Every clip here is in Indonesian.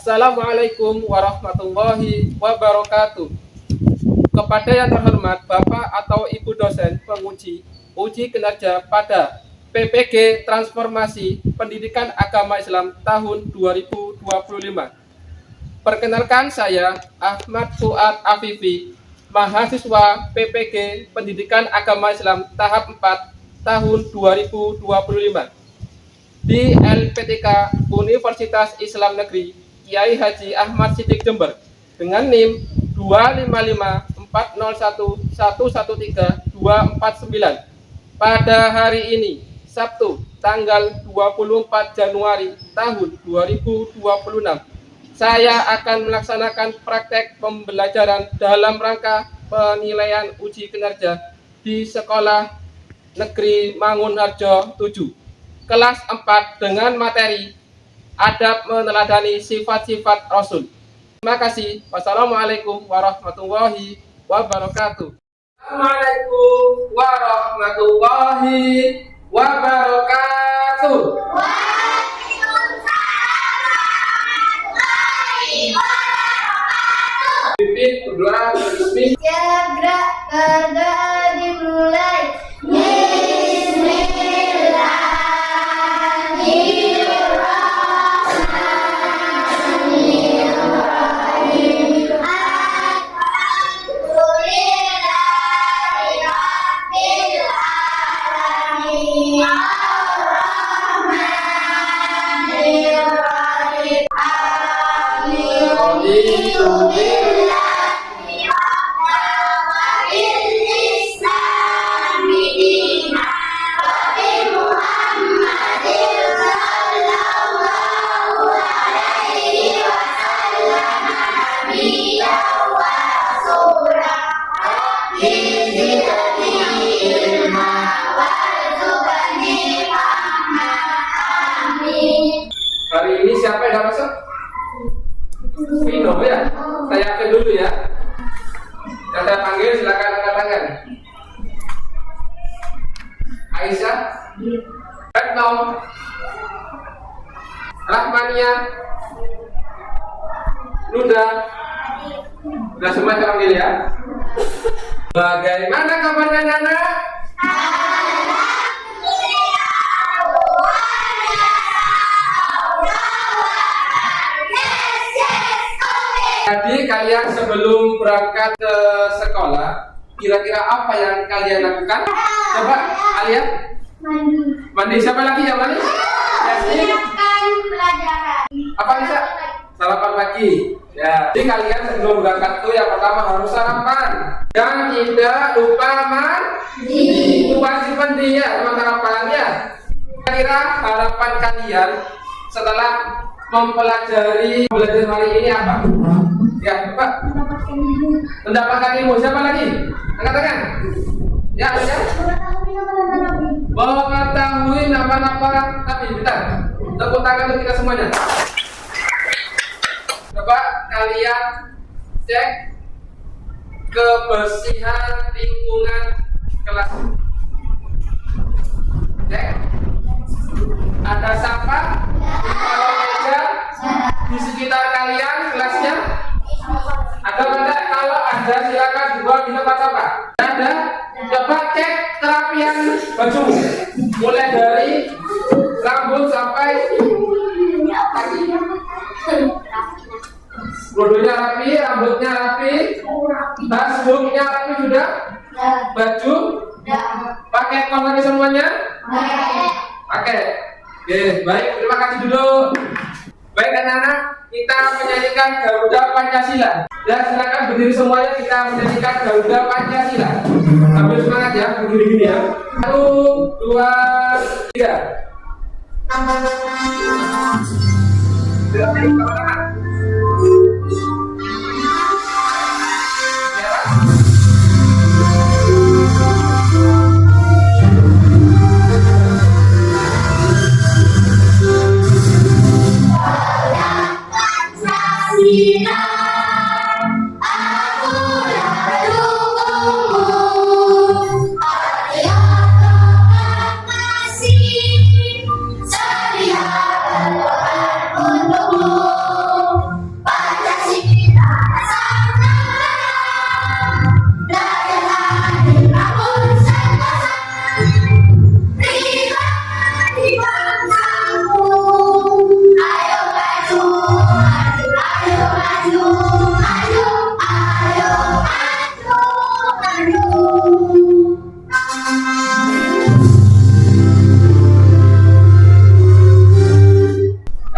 Assalamualaikum warahmatullahi wabarakatuh. Kepada yang terhormat Bapak atau Ibu dosen penguji uji kinerja pada PPG Transformasi Pendidikan Agama Islam tahun 2025. Perkenalkan, saya Ahmad Fuad Afifi, mahasiswa PPG Pendidikan Agama Islam tahap 4 tahun 2025 di LPTK Universitas Islam Negeri Kiai Haji Ahmad Siddiq Jember dengan NIM 25540113249 pada hari ini Sabtu tanggal 24 Januari tahun 2026. Saya akan melaksanakan praktek pembelajaran dalam rangka penilaian uji kinerja di Sekolah Negeri Mangunharjo 7 kelas 4 dengan materi adab meneladani sifat-sifat Rasul. Terima kasih. Wassalamualaikum warahmatullahi wabarakatuh. Assalamualaikum warahmatullahi wabarakatuh. Pimpin berdoa berismi. Segera berdoa dimulai. Hari ini siapa yang gak masuk? Vino ya? Saya yakin dulu ya. Yang saya panggil silakan angkat tangan. Aisyah, Retno, Rahmania, Nuda. Sudah semua saya panggil ya. Bagaimana kabarnya Nana? Tadi kalian sebelum berangkat ke sekolah, kira-kira apa yang kalian lakukan? Coba kalian mandi. Siapa lagi yang mandi? Siapkan pelajaran. Apa bisa? Sarapan pagi. Ya. Jadi kalian sebelum berangkat tuh yang pertama harus sarapan. Dan tidak lupa mandi. Kewajiban dia sama sarapannya. Kira-kira harapan kalian setelah mempelajari belajar hari ini apa? Ya, Pak. Mendapatkan ilmu. Siapa lagi? Angkat tangan. Ya, ya. Mengetahui nama-nama Nabi. Bentar. Tepuk tangan untuk kita semuanya. Coba kalian cek kebersihan lingkungan kelas. Cek. Ada sampah di kolong meja di sekitar kalian kelasnya? Ada enggak? Kalau ada silakan dibuat di tempat apa? Ada? Coba cek kerapian baju, mulai dari rambut sampai kaki. Bodohnya rapi, rambutnya rapi, tasbuknya rapi sudah, baju, pakai kol lagi semuanya? Pakai. Oke, baik, terima kasih dulu. Baik anak-anak, kita menyanyikan Garuda Pancasila. Ya, silakan berdiri semuanya, kita menyanyikan Garuda Pancasila. Sambil semangat ya, berdiri gini ya. 1, 2, 3.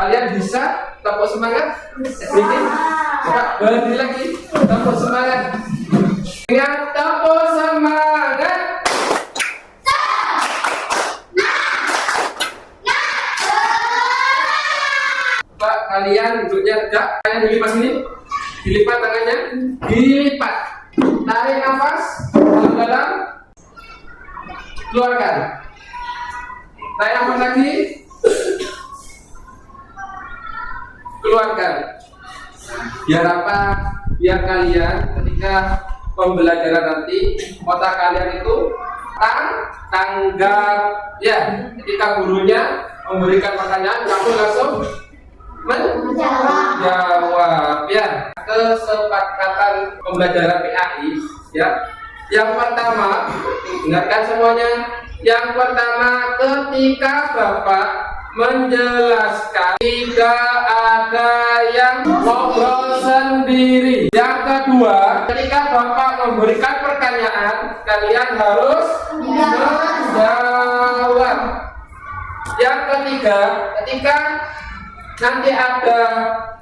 Kalian bisa tepuk semangat? Sedikit. Coba berdiri lagi. Tepuk semangat. Ingat, tepuk semangat. Coba kalian duduknya tegak. Kalian dilipat sini. Dilipat tangannya. Dilipat. Tarik nafas dalam-dalam. Keluarkan. Tarik nafas lagi. Keluarkan. Biar apa? Biar kalian ketika pembelajaran nanti otak kalian itu tanggap ya. Ketika gurunya memberikan pertanyaan, kamu langsung menjawab ya. Kesepakatan pembelajaran PAI ya. Yang pertama, dengarkan semuanya. Yang pertama, ketika Bapak menjelaskan, tidak ada yang ngobrol sendiri. Yang kedua, ketika Bapak memberikan pertanyaan, kalian harus menjawab. Yang ketiga, ketika nanti ada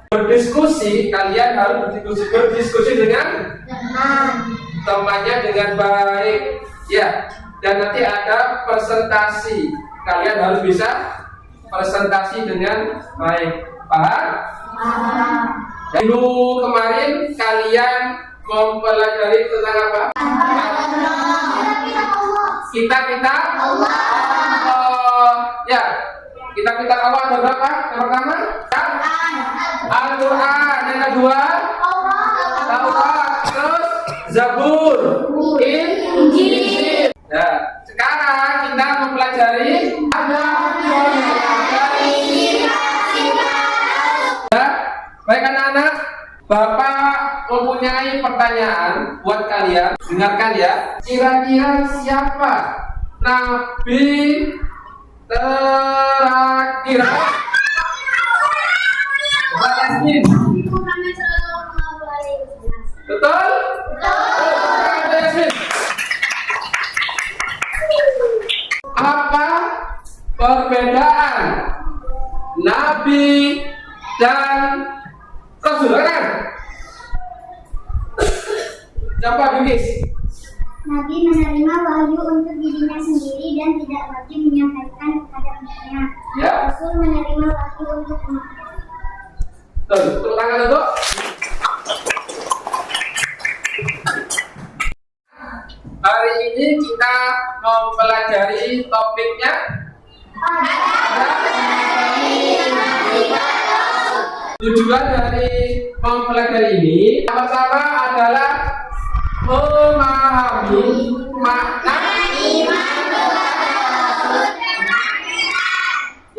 berdiskusi, kalian harus berdiskusi dengan temannya dengan baik ya. Dan nanti ada presentasi, kalian harus bisa presentasi dengan baik. Paham? Dulu kemarin kalian mempelajari tentang apa? Kita Allah. Ya, kita Allah ada berapa? Yang pertama Al-Quran. Yang kedua Taurat. Terus Zabur, Injil. Nah, sekarang kita mempelajari ada ya, baik anak-anak, Bapak mempunyai pertanyaan buat kalian. Dengarkan ya. Kira-kira siapa Nabi terakhir? Betul? Apa perbedaan Nabi dan Rasul kan? Coba Bikis. Nabi menerima wahyu untuk dirinya sendiri dan tidak wajib menyampaikan kepada umatnya. Ya. Rasul menerima wahyu untuk umatnya. Tepuk tangan untuk. Hari ini kita mempelajari topiknya tujuan dari mempelajari ini pertama adalah memahami makna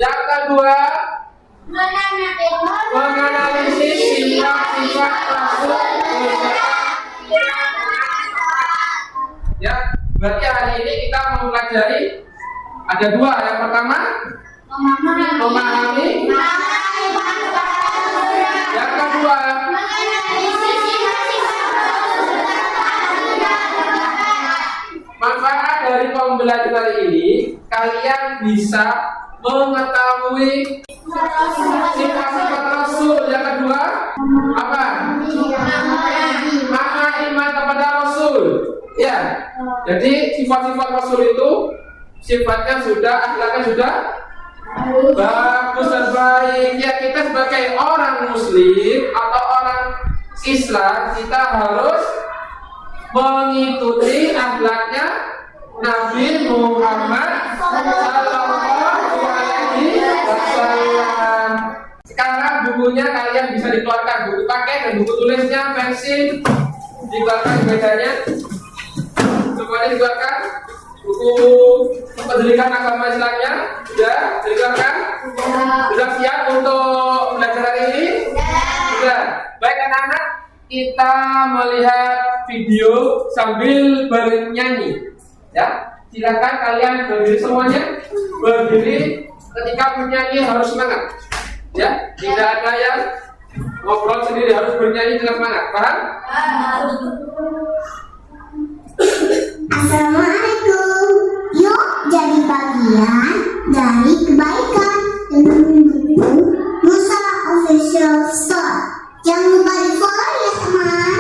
yang kedua menganalisis sifat-sifat Rasul. Ya, berarti hari ini kita mempelajari ada dua. Yang pertama memahami. Yang kedua manfaat dari pembelajaran ini, kalian bisa mengetahui sifat-sifat Rasul. Yang kedua apa? Iman kepada Rasul. Ya. Jadi sifat-sifat Rasul itu sifatnya sudah, akhlaknya sudah bagus dan baik. Ya, kita sebagai orang Muslim atau orang Islam, kita harus mengikuti akhlaknya Nabi Muhammad Sallallahu Alaihi Wasallam. Sekarang bukunya kalian bisa dikeluarkan, buku pakai dan buku tulisnya, pensil dikeluarkan bedanya. Semuanya dikeluarkan. Buku pendidikan agama Islamnya sudah dikeluarkan. Sudah siap untuk belajar hari ini? Sudah. Baik anak-anak, kita melihat video sambil bernyanyi. Ya, silakan kalian berdiri semuanya. Berdiri ketika bernyanyi harus semangat. Ya, tidak ada yang ngobrol sendiri, harus bernyanyi dengan semangat. Paham? Assalamualaikum. Yuk jadi bagian dari kebaikan dengan mendukung Musa Official Store. Jangan lupa di follow ya teman.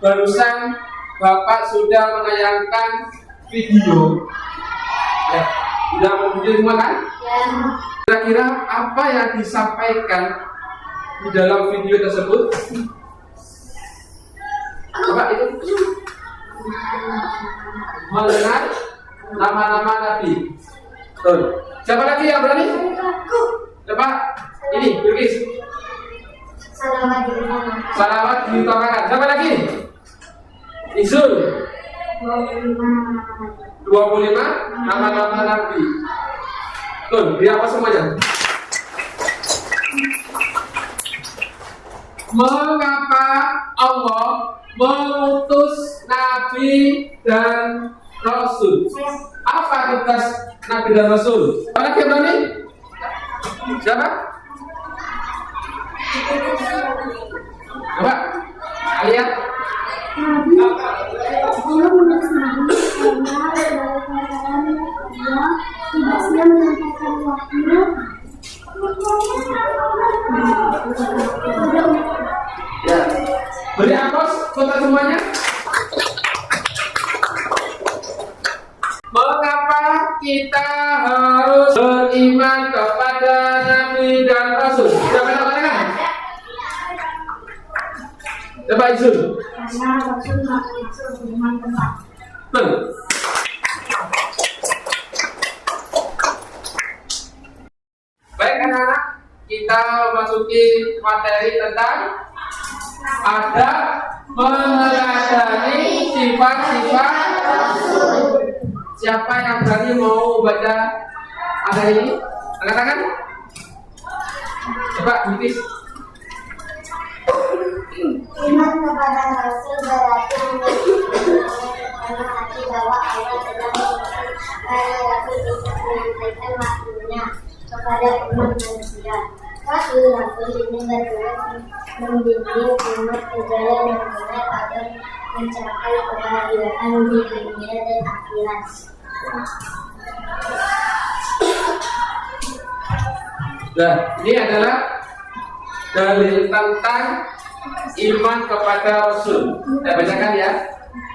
Barusan Bapak sudah menayangkan video. Ya, sudah video semua kan? Ya. Kira-kira apa yang disampaikan di dalam video tersebut? Bapak itu mengenal nama-nama Nabi. Betul. Siapa lagi yang berani? Coba ini, Bilqis. Salawat diutamakan. Siapa lagi? Izul. 25 nama-nama Nabi. Tuh, di apa semuanya? Mengapa Allah mengutus Nabi dan Rasul? Apa tugas Nabi dan Rasul? Apa lagi berani? Siapa? Coba kalian. Allah mengutus Nabi karena dia tidak sedang menyampaikan wahyu. Ya, beri aplaus untuk semuanya. Mengapa kita harus beriman kepada Nabi dan Rasul? Siapa yang katakan? Coba Izul. Karena Rasul masuk firman tempat. Baik anak-anak, kita memasuki materi tentang adab meneladani sifat-sifat Rasul. Siapa yang berani mau baca adab ini? Angkat tangan. Coba Bilqis. Iman kepada Rasul berarti mengenal hati bahwa Allah telah mengutus para Rasul untuk menyampaikan wahyunya kepada umat manusia. Rasul ini bertugas membimbing umat ke jalan yang benar agar mencapai kebahagiaan di dunia dan akhirat. Nah, ini adalah dalil tentang iman kepada Rasul. Kita bacakan ya.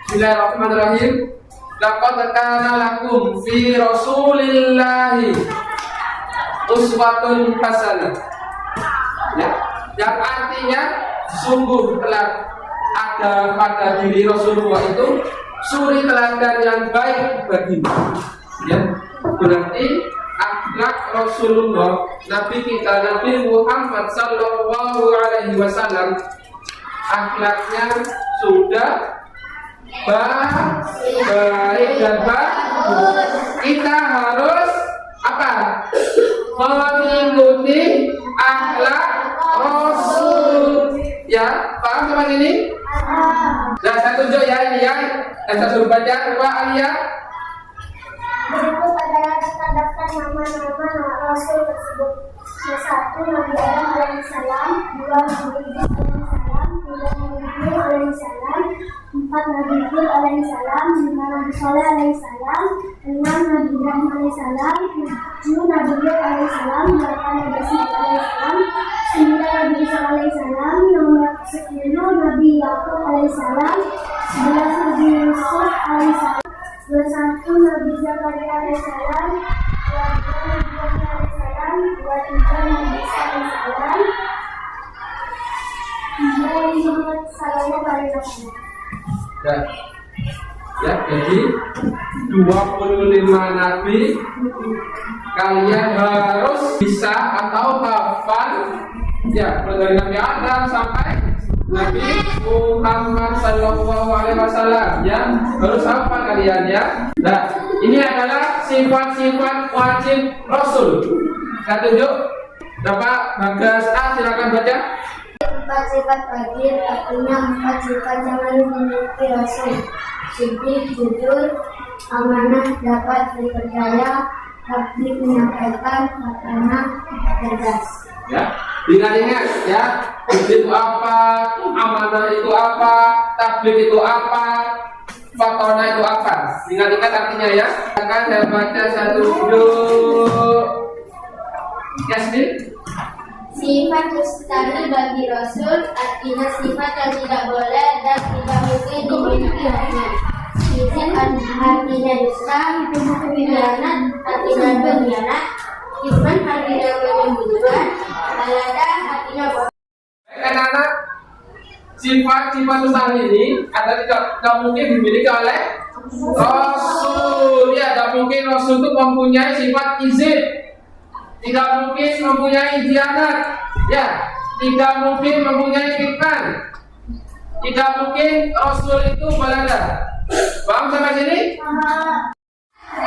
Bismillahirrahmanirrahim. Laqad kana lakum fi Rasulillahi uswatun hasanah. Ya, yang artinya sungguh telah ada pada diri Rasulullah itu suri teladan yang baik bagimu. Ya, berarti akhlak Rasulullah, Nabi kita Nabi Muhammad Sallallahu Alaihi Wasallam, akhlaknya sudah baik dan bagus. Kita harus apa? Mengikuti akhlak Rasul. Ya, paham teman ini? Nah, saya tunjuk ya ini ya. Saya suruh baca coba Alia. Berikut adalah daftar nama-nama Rasul tersebut. Yang satu Nabi Adam alaihissalam, dua Nabi Idris alaihissalam, tiga Nabi Nuh alaihissalam, empat Nabi Hud alaihissalam, lima Nabi Saleh alaihissalam, enam Nabi Ibrahim alaihissalam, tujuh Nabi Lut alaihissalam, delapan Nabi Isa alaihissalam, sembilan Nabi Isa alaihissalam, nomor 10 Nabi Yakub alaihissalam, 11 Nabi Yusuf alaihissalam, 21 Nabi Zakaria alaihissalam, 22 Nabi Yahya alaihissalam, 23 Nabi Isa alaihissalam, 3 Muhammad sallallahu alaihi wasallam. Ya, jadi 25 nabi kalian harus bisa atau hafal ya, mulai dari Nabi Adam sampai Nabi Muhammad Sallallahu Alaihi Wasallam ya, harus hafal kalian ya. Nah, ini adalah sifat-sifat wajib Rasul. Saya tunjuk Bapak Bagas A, silakan baca. Empat sifat wajib artinya empat sifat yang harus dimiliki Rasul: siddiq, jujur, amanah, dapat dipercaya, tabligh, menyampaikan, hasanah, cerdas. Ya, ingat-ingat ya, itu apa, amanah itu apa, tabligh itu apa, fatona itu apa. Ingat-ingat artinya ya. Akan saya baca satu dulu. Yasmin. Sifat mustahil bagi Rasul artinya sifat yang tidak boleh dan tidak mungkin dimilikinya. Izin artinya dusta, khianat artinya berkhianat, iman artinya menyembunyikan, balada artinya bohong. Anak-anak, sifat-sifat mustahil ini ada tidak mungkin dimiliki oleh Rasul. Ya, tidak mungkin Rasul itu mempunyai sifat izin. Tidak mungkin mempunyai khianat, ya. Tidak mungkin mempunyai fitnah. Tidak mungkin Rasul itu balada. Paham sampai sini?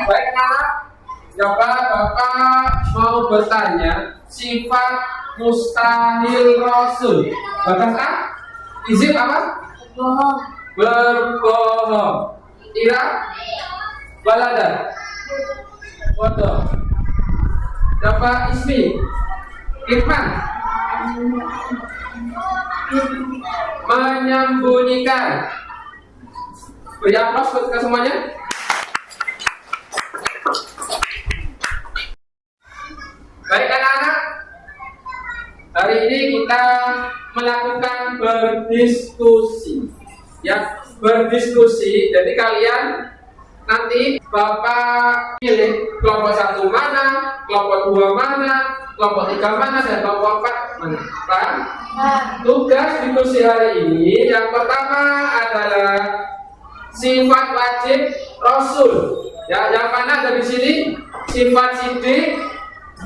Baik anak, Bapak mau bertanya sifat mustahil Rasul. Bagas A, izin apa? Bohong. Berbohong. Ira, balada. Bodoh. Bapak Ismi, Irfan, menyembunyikan. Beri aplaus buat kita semuanya. Baik anak-anak, hari ini kita melakukan berdiskusi. Ya, berdiskusi. Jadi kalian nanti Bapak pilih kelompok 1 mana, kelompok 2 mana, kelompok 3 mana, dan kelompok 4 mana. Paham? Tugas diskusi hari ini yang pertama adalah sifat wajib Rasul. Ya, yang mana ada di sini? Sifat siddiq,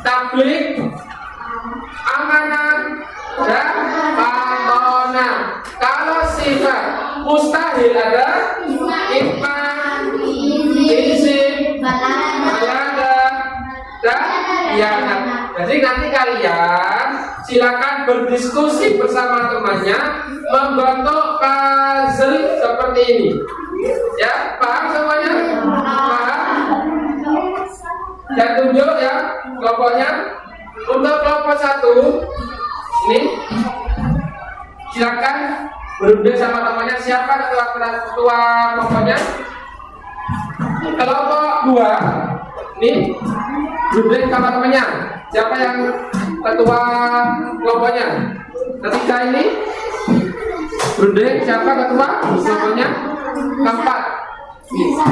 tabligh, amanah, dan fatona. Kalau sifat mustahil ada iman, izin, balada, dan khianat. Jadi nanti kalian silakan berdiskusi bersama temannya membentuk puzzle seperti ini. Ya, paham semuanya? Paham? Dan tunjuk ya kelompoknya. Untuk kelompok 1 ini silakan berunding sama temannya, siapa ketua ketua kelompoknya? Kelompok 2 ini Brundeng sama temannya. Siapa yang ketua kelompoknya? Ketika ini Brundeng, siapa ketua kelompoknya? Keempat.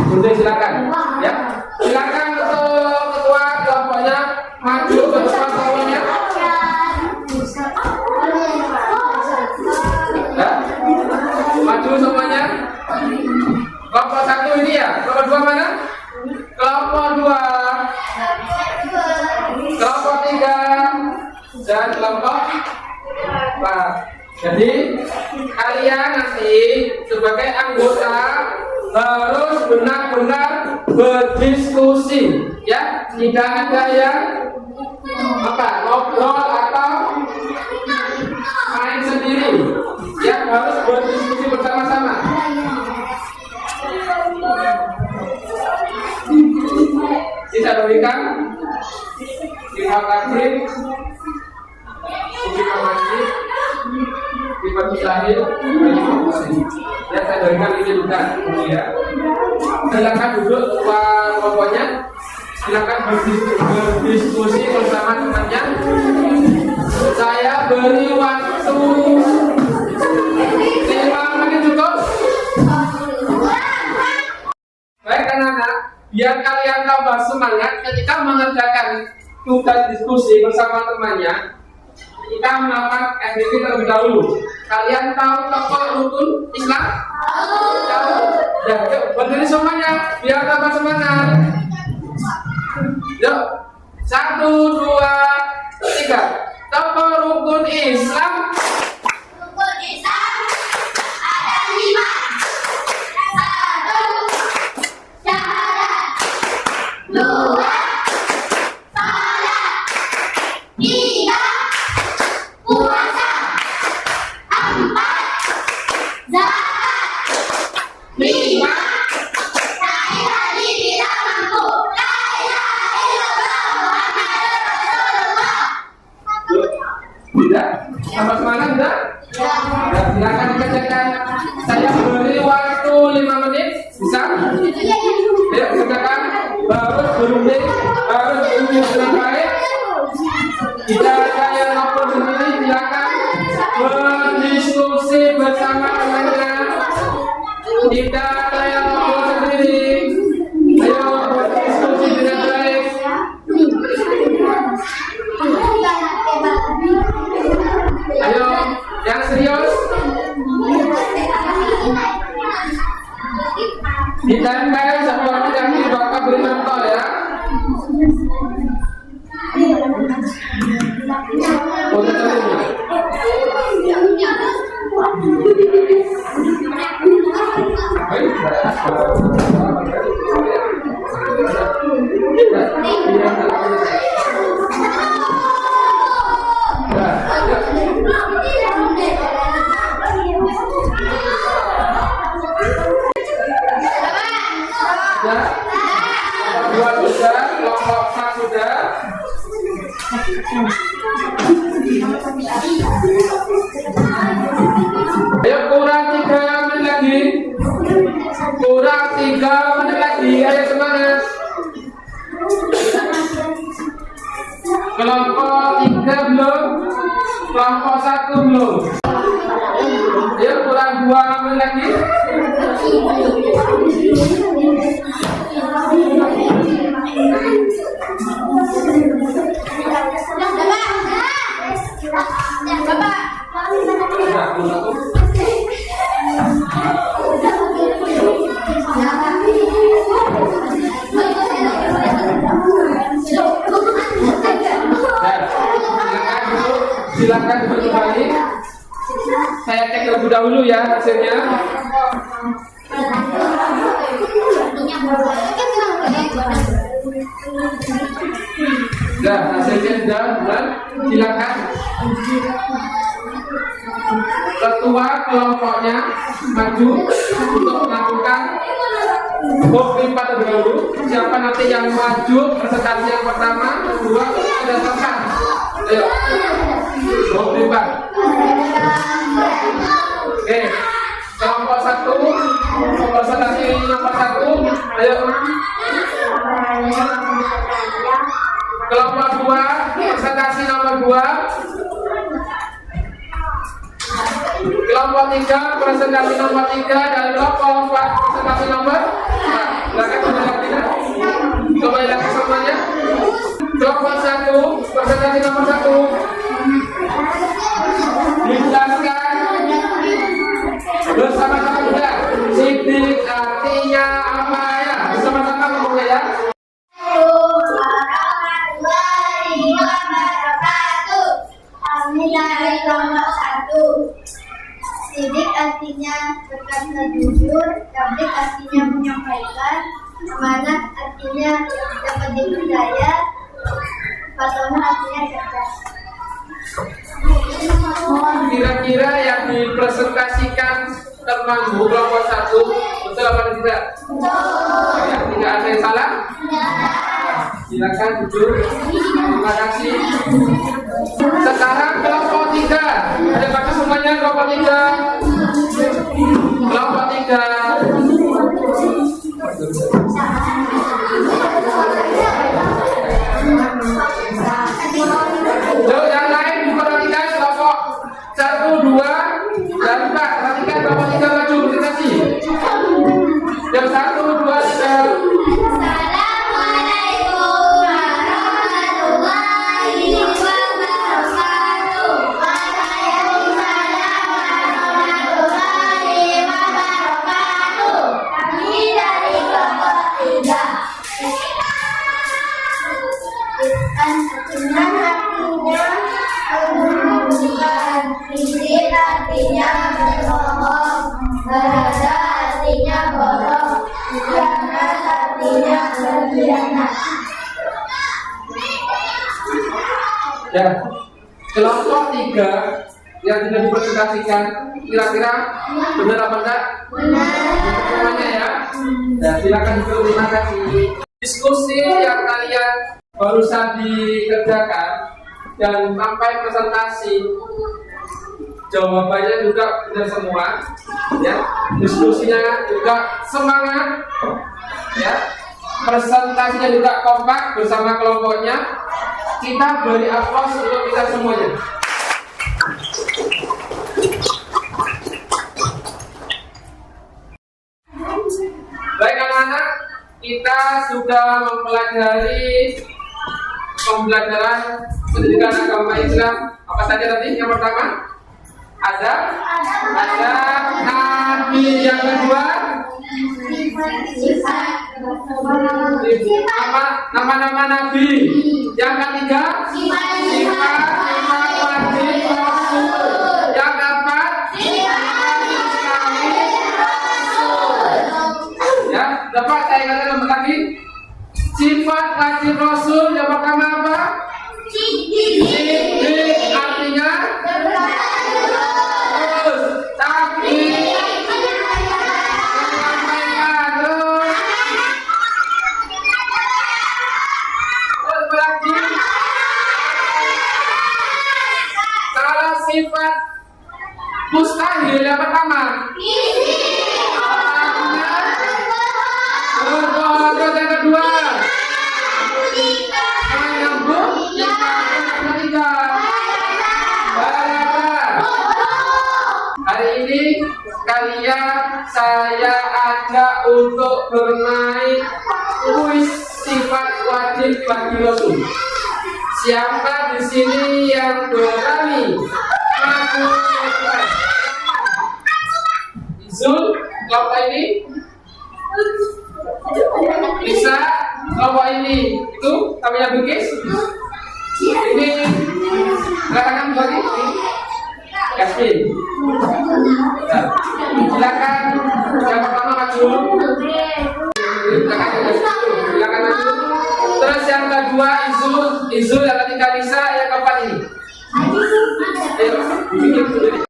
Brundeng silakan. Ya, silakan untuk ketua kelompoknya maju ke depan kelompoknya. Ya, maju semuanya. Kelompok 1 ini ya. Kelompok 2 mana? Kelompok 2, kelompok 3, dan kelompok 4. Jadi kalian nanti sebagai anggota harus benar-benar berdiskusi, ya. Tidak ada yang ngobrol atau main sendiri, ya. Harus berdiskusi bersama-sama. Bisa berikan Imam Takrim, Imam Masjid, Imam Musahil, ya. Saya berikan ini juga, ya. Silakan duduk kelompoknya. Silakan berdiskusi bersama temannya. Saya beri waktu 5 menit cukup. Baik anak-anak, biar kalian tambah semangat ketika mengerjakan tugas diskusi bersama temannya, kita melakukan activity terlebih dahulu. Kalian tahu tokoh rukun Islam? Tahu? Ya, yuk berdiri semuanya biar tambah semangat. Yuk, 1, 2, 3. Tokoh rukun Islam. Rukun Islam ada 5. 1, syahadat. 2, salat. 3, puasa. 4, zakat. 5, naik haji bila mampu. La ilaha illallah Muhammadur Rasulullah. Tidak? Tambah semangat tidak? Ya, silakan dikerjakan. Saya beri waktu 5 menit. Bisa? Ayo kerjakan. Harus berunding, harus berunding dengan baik. Tidak ada yang ngobrol sendiri. Silakan berdiskusi bersama temannya. Tidak ada yang ngobrol sendiri. Ayo berdiskusi dengan baik. Ayo, yang serius. Ditempel seperti yang di Bapak beri contoh ya. Kelompok 2 sudah, kelompok 4 sudah. Ayo kurang 3 menit lagi. Kurang 3 menit lagi. Ayo semangat. Kelompok 3 belum. Kelompok 1 belum. Ayo kurang 2 menit lagi. Silakan kembali. Saya cek terlebih dahulu ya hasilnya. Nah, hasilnya sudah bulan. Silakan ketua kelompoknya maju untuk melakukan bukti terlebih dahulu. Siapa nanti yang maju presentasi yang pertama, kedua, dan keempat. Ayo, bukti. Oke, kelompok 1 Ayo. Kelompok 2, presentasi nomor 2. Kelompok 3, presentasi nomor 3. Dan kelompok 4, presentasi nomor 4. Silakan kembali lagi semuanya. Kelompok 1, presentasi nomor 1. Dijelaskan bersama-sama juga. Sidik artinya apa ya? Bersama-sama ngomongnya ya. Kami dari kelompok 1. Sidik artinya berkata jujur, tablik artinya menyampaikan, amanat artinya dapat dipercaya, fatona artinya cerdas. Kira-kira yang dipresentasikan teman kelompok 1 betul apa tidak? Betul. Ya, tidak ada yang salah? Silakan duduk. Terima kasih. Sekarang kelompok 3. Ada baca semuanya kelompok 3. Kelompok 3. Yuk, yang lain diperhatikan kelompok 1, 2, dan 4. Perhatikan kelompok 3 maju presentasi. Yang 1, 2, 3. Artinya berbohong, berada artinya bohong, khianat artinya berkhianat. Ya, kelompok 3 yang tidak dipresentasikan, kira-kira benar apa enggak? Benar. Semuanya ya. Dan silakan duduk. Terima kasih. Diskusi yang kalian barusan dikerjakan dan sampai presentasi jawabannya juga benar semua, ya. Diskusinya juga semangat, ya. Presentasinya juga kompak bersama kelompoknya. Kita beri aplaus untuk kita semuanya. Baik anak-anak, kita sudah mempelajari pembelajaran pendidikan agama Islam. Apa saja tadi? Yang pertama ada nabi. Yang kedua nama-nama nabi. Yang ketiga sifat wajib rasul. Yang keempat ya, dapat saya katakan nomor lagi. Sifat wajib rasul yang pertama apa? Sidik artinya terus, tapi menyampaikan terus berarti kalau sifat mustahil yang pertama berbohong. Terus yang kedua menyambung. Yang ketiga hari ini kalian saya ajak untuk bermain kuis sifat wajib bagi Rasul. Siapa di sini yang berani maju? Zul, kelompok ini bisa, kelompok ini itu namanya Bukis. Ini katakan bagi Yasmin. Nah, silakan yang pertama maju. Silakan maju. Terus yang kedua Izul, yang ketiga Nisa, yang keempat ini. Ayo, bikin sendiri.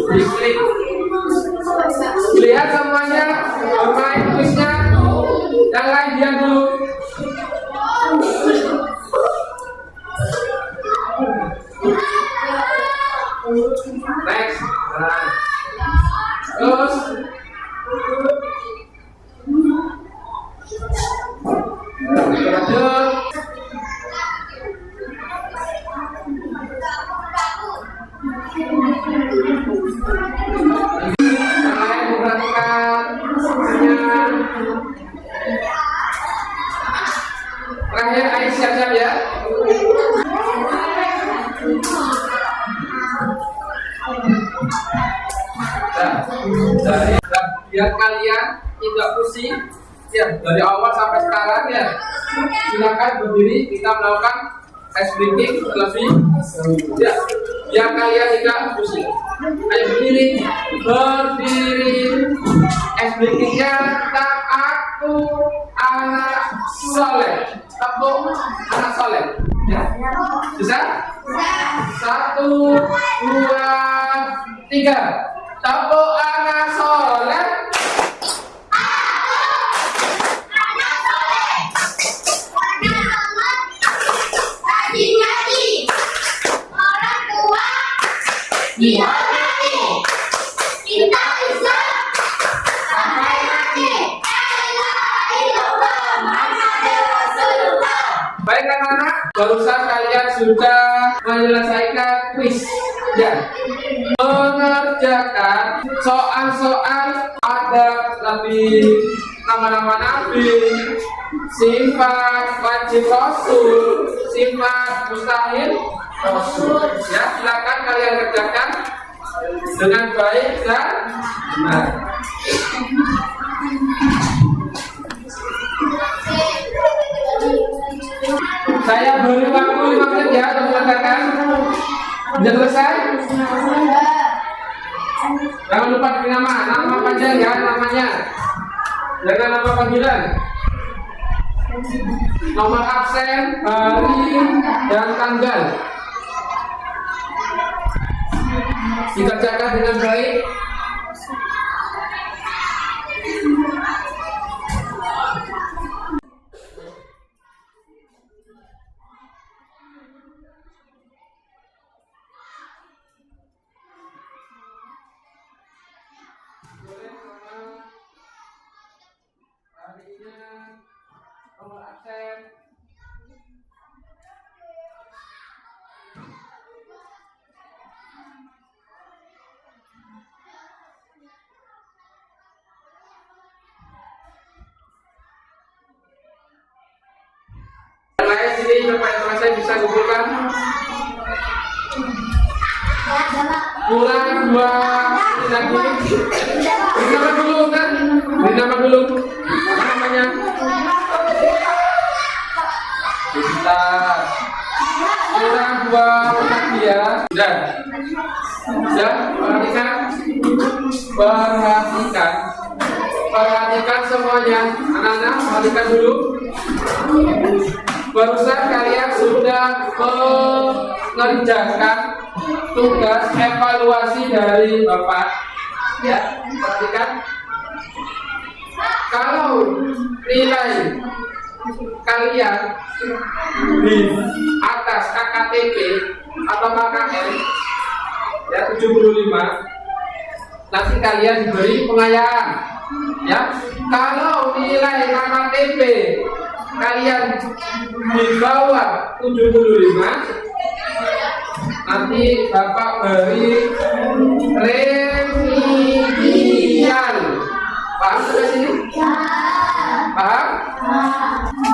Diklik. Lihat semuanya bermain kuisnya. Yang lain diam dulu. Next. Terus semuanya. Terakhir, ayo siap-siap ya. Biar kalian tidak pusing ya dari awal sampai sekarang ya. Silakan berdiri, kita melakukan ice breaking lebih ya. Biar kalian tidak pusing. Ayo berdiri, ice breakingnya tak aku anak soleh. Tepuk anak soleh ya. Bisa? 1, 2, 3. Tepuk anak soleh. Dihormati, kita bisa sampai mati. Baik anak-anak, barusan kalian sudah menyelesaikan kuis ya, mengerjakan soal-soal ada lebih nama-nama nabi, sifat wajib rasul, sifat mustahil rasul ya. Silakan kalian kerjakan dengan baik dan benar. Saya beri waktu 5 menit ya untuk mengerjakan. Sudah selesai? Jangan lupa beri nama panjang ya, namanya. Jangan nama panggilan. Nomor absen, hari, dan tanggal. Dikerjakan dengan baik. Harinya, nomor absen. Yang lain sini teman-teman saya bisa kumpulkan. Kurang 2 lagi. Beri nama dulu kan? Beri nama dulu. Apa namanya? Bentar. Kurang 2 lagi ya. Sudah. Sudah. Perhatikan semuanya. Anak-anak, perhatikan dulu. Barusan kalian sudah mengerjakan tugas evaluasi dari Bapak ya. Perhatikan, kalau nilai kalian di atas KKTP atau KKN ya 75, nanti kalian diberi pengayaan ya. Kalau nilai KKTP kalian di bawah 75, nanti Bapak beri remedial. Paham sampai sini? Paham?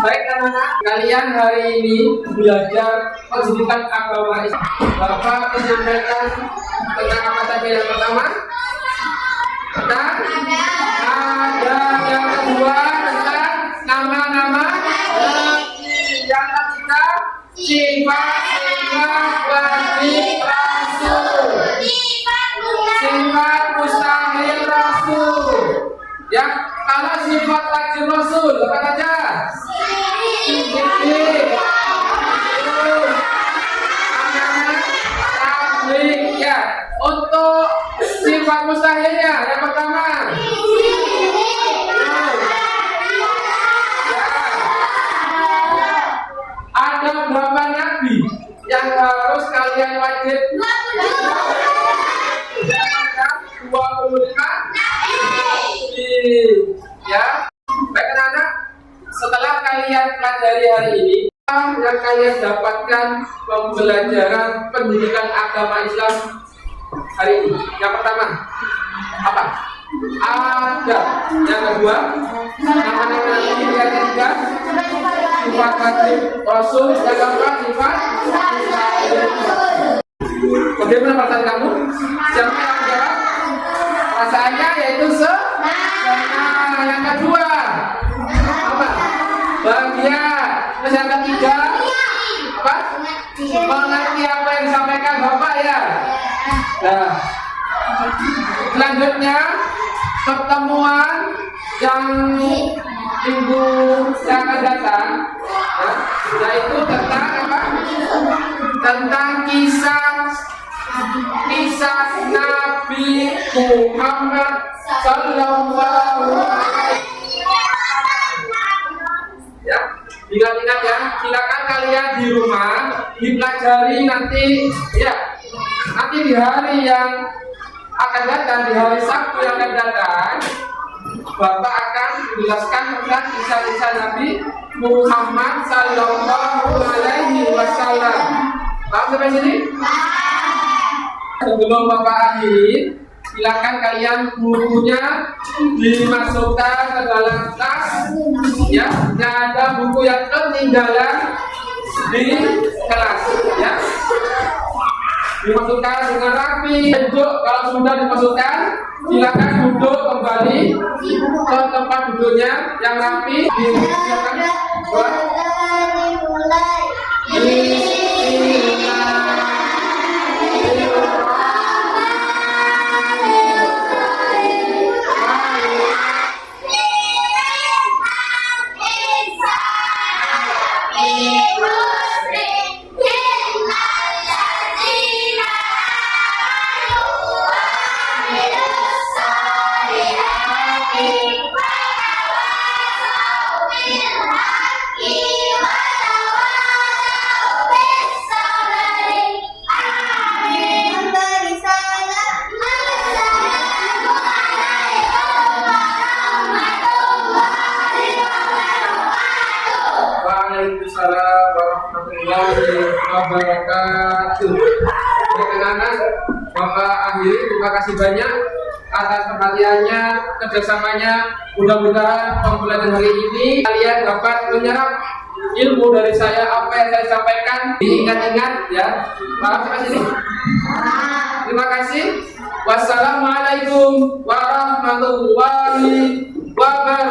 Baik anak-anak, kalian hari ini belajar pendidikan agama Islam. Bapak menyampaikan tentang apa saja yang pertama? Tentang ada. Yang kedua tentang nama-nama. Yang ketiga sifat wajib rasul, sifat mustahil rasul ya. Kalau sifat wajib rasul apa saja? Ya. Untuk sifat mustahilnya yang pertama ada berapa nabi yang harus kalian wajib? 25 nabi ya. Baik anak-anak, setelah kalian pelajari hari ini, yang kalian dapatkan pembelajaran pendidikan agama Islam hari ini. Yang pertama apa? ada. Yang kedua, nama-nama Nabi. Yang ketiga, sifat wajib Rasul. Yang keempat, sifat bagaimana perasaan kamu? Siapa yang menjawab? Perasaannya yaitu senang. Yang kedua, apa? Bahagia. Terus yang ketiga, apa? Mengerti apa yang disampaikan Bapak ya. Nah, selanjutnya pertemuan yang minggu yang akan datang, ya, yaitu tentang apa? Tentang kisah Nabi Muhammad Sallallahu Alaihi Wasallam. Ya, ingat-ingat ya. Silakan kalian di rumah dipelajari nanti, ya. Nanti di hari yang akan datang, di hari Sabtu yang akan datang, Bapak akan menjelaskan tentang kisah-kisah Nabi Muhammad Sallallahu Alaihi Wasallam. Paham sampai sini? Sebelum Bapak akhiri, silakan kalian bukunya dimasukkan ke dalam tas. Ya, tidak ada buku yang ketinggalan di kelas. Ya, dimasukkan dengan rapi. Duduk, kalau sudah dimasukkan, silakan duduk kembali ke tempat duduknya yang rapi. Silakan buat. Waalaikumsalam warahmatullahi wabarakatuh. Anak-anak, Bapak akhiri, terima kasih banyak atas perhatiannya, kerjasamanya. Mudah-mudahan pembelajaran hari ini kalian dapat menyerap ilmu dari saya, apa yang saya sampaikan diingat-ingat ya. Paham sampai sini? Terima kasih. Wassalamualaikum warahmatullahi wabarakatuh.